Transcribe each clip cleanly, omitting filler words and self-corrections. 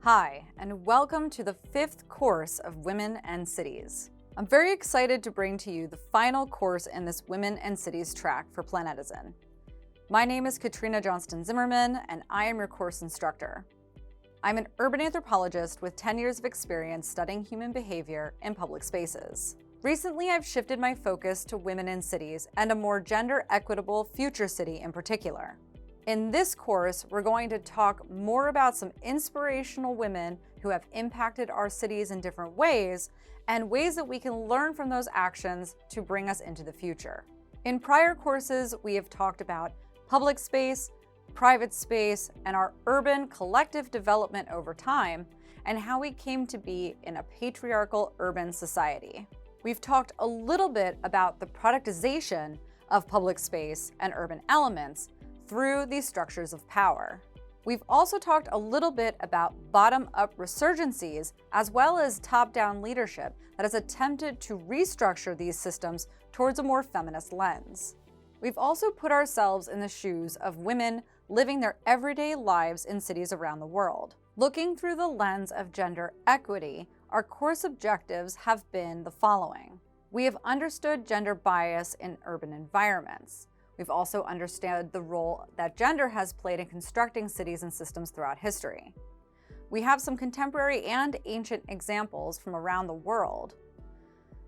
Hi, and welcome to the 5th course of Women and Cities. I'm very excited to bring to you the final course in this Women and Cities track for Planetizen. My name is Katrina Johnston-Zimmerman, and I am your course instructor. I'm an urban anthropologist with 10 years of experience studying human behavior in public spaces. Recently, I've shifted my focus to women in cities and a more gender-equitable future city in particular. In this course, we're going to talk more about some inspirational women who have impacted our cities in different ways and ways that we can learn from those actions to bring us into the future. In prior courses, we have talked about public space, private space, and our urban collective development over time, and how we came to be in a patriarchal urban society. We've talked a little bit about the productization of public space and urban elements through these structures of power. We've also talked a little bit about bottom-up resurgencies as well as top-down leadership that has attempted to restructure these systems towards a more feminist lens. We've also put ourselves in the shoes of women living their everyday lives in cities around the world. Looking through the lens of gender equity, our course objectives have been the following. We have understood gender bias in urban environments. We've also understood the role that gender has played in constructing cities and systems throughout history. We have some contemporary and ancient examples from around the world.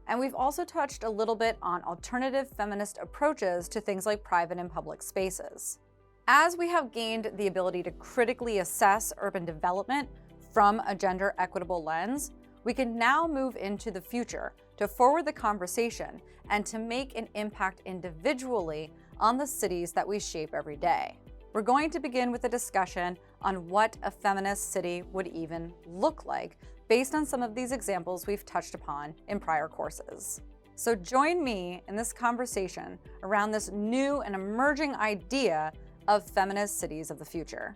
And we've also touched a little bit on alternative feminist approaches to things like private and public spaces. As we have gained the ability to critically assess urban development from a gender equitable lens, we can now move into the future to forward the conversation and to make an impact individually on the cities that we shape every day. We're going to begin with a discussion on what a feminist city would even look like based on some of these examples we've touched upon in prior courses. So join me in this conversation around this new and emerging idea of feminist cities of the future.